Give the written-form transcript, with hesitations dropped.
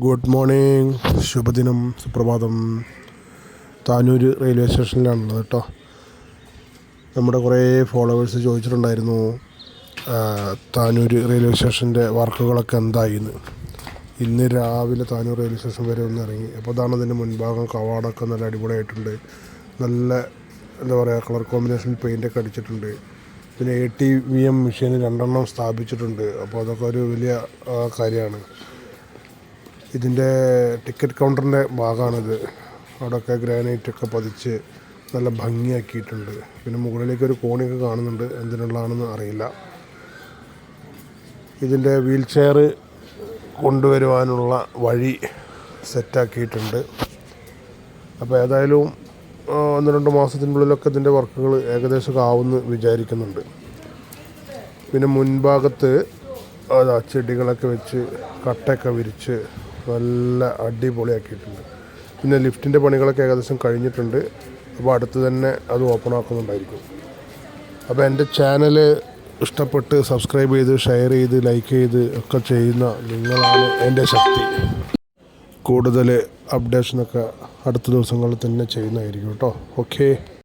Good morning, ശുഭദിനം, സുപ്രഭാതം. Tanur railway സ്റ്റേഷനിലാണുള്ളത് കേട്ടോ. നമ്മുടെ കുറേ ഫോളോവേഴ്സ് ചോദിച്ചിട്ടുണ്ടായിരുന്നു താനൂർ റെയിൽവേ സ്റ്റേഷൻ്റെ വർക്കുകളൊക്കെ എന്തായിന്ന്. ഇന്ന് രാവിലെ താനൂർ റെയിൽവേ സ്റ്റേഷൻ വരെ ഒന്ന് ഇറങ്ങി. അപ്പോൾ അതാണ് അതിൻ്റെ മുൻഭാഗം, കവാടമൊക്കെ നല്ല അടിപൊളിയായിട്ടുണ്ട്. നല്ല എന്താ പറയുക, കളർ കോമ്പിനേഷൻ പെയിൻ്റൊക്കെ അടിച്ചിട്ടുണ്ട്. പിന്നെ ATVM മെഷീൻ 2 സ്ഥാപിച്ചിട്ടുണ്ട്. അപ്പോൾ അതൊക്കെ ഒരു വലിയ കാര്യമാണ്. ഇതിൻ്റെ ടിക്കറ്റ് കൗണ്ടറിൻ്റെ ഭാഗമാണിത്. അവിടെയൊക്കെ ഗ്രാനൈറ്റൊക്കെ പതിച്ച് നല്ല ഭംഗിയാക്കിയിട്ടുണ്ട്. പിന്നെ മുകളിലേക്കൊരു കോണിയൊക്കെ കാണുന്നുണ്ട്, എന്തിനുള്ളതാണെന്ന് അറിയില്ല. ഇതിൻ്റെ വീൽ ചെയർ കൊണ്ടുവരുവാനുള്ള വഴി സെറ്റാക്കിയിട്ടുണ്ട്. അപ്പോൾ ഏതായാലും 1-2 മാസത്തിനുള്ളിലൊക്കെ ഇതിൻ്റെ വർക്കുകൾ ഏകദേശമൊക്കെ ആവുമെന്ന് വിചാരിക്കുന്നുണ്ട്. പിന്നെ മുൻഭാഗത്ത് ചെടികളൊക്കെ വെച്ച് കട്ടയൊക്കെ വിരിച്ച് നല്ല അടിപൊളിയാക്കിയിട്ടുണ്ട്. പിന്നെ ലിഫ്റ്റിൻ്റെ പണികളൊക്കെ ഏകദേശം കഴിഞ്ഞിട്ടുണ്ട്. അപ്പോൾ അടുത്ത് തന്നെ അത് ഓപ്പൺ ആക്കുന്നുണ്ടായിരിക്കും. അപ്പോൾ എൻ്റെ ചാനൽ ഇഷ്ടപ്പെട്ട് സബ്സ്ക്രൈബ് ചെയ്ത് ഷെയർ ചെയ്ത് ലൈക്ക് ചെയ്ത് ഒക്കെ ചെയ്യുന്ന നിങ്ങളാണ് എൻ്റെ ശക്തി. കൂടുതൽ അപ്ഡേഷനൊക്കെ അടുത്ത ദിവസങ്ങളിൽ തന്നെ ചെയ്യുന്നതായിരിക്കും കേട്ടോ. ഓക്കേ.